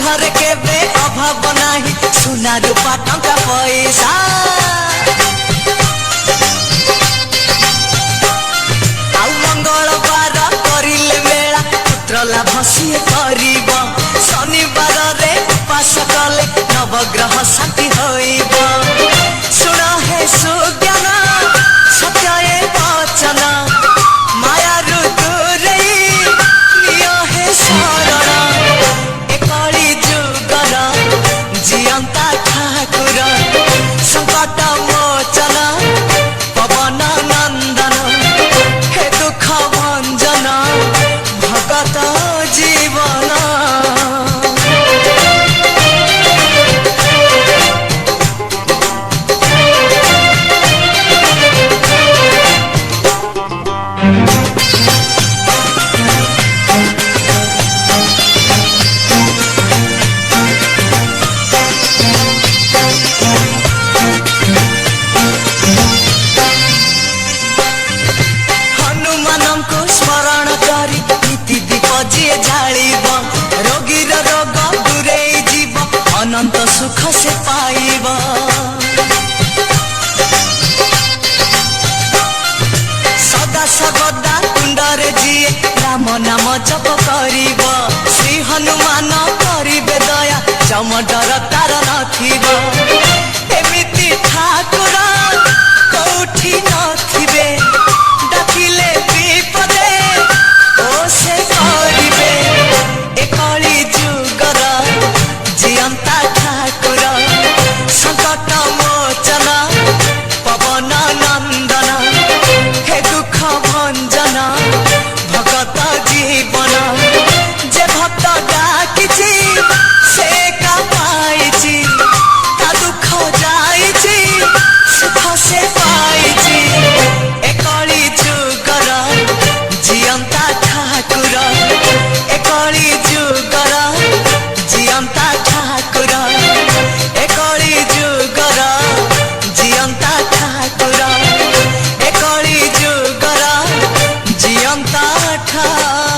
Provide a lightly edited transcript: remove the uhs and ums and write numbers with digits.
घरे केबे अभाव नाही सुना रूपा टंका पैसा आउ मंगलवार करिले मेला पुत्र लाभ सिए करिब शनिवार रे उपास कले नवग्रह शांति होइब सुन हे सुज्ञान सत्य ए वचन माया दूरे निय हे शरण एकली जुगर जियंता ठाकुर संकट मोचन पवन नंदन हे दुख भंजन भगत जीवन रोगीर रोग दूरे जीव अनंत सुख से पाइब सदा सर्वदा कुंडर जीए राम नाम जप करिब श्री हनुमान करिबे दया जम डर तार नथिब एमिति ठाकुर कोठी नथिबे डाकिले विपदे ओ से करिबे एकली जुगर जियंता ठाकुर संकट मोचन पवन नंदन हे दुख भंजन भगत जीवन जे भक्त डाकिछि से का पाइछि ता दुख जाइछि सुख से पाइछि एकली जुगर जियंता ठाकुर एकली जुगर जियंता ठाकुर एकली जुगर जियंता ठाकुर एकली जुगर जियंता ठाकुर।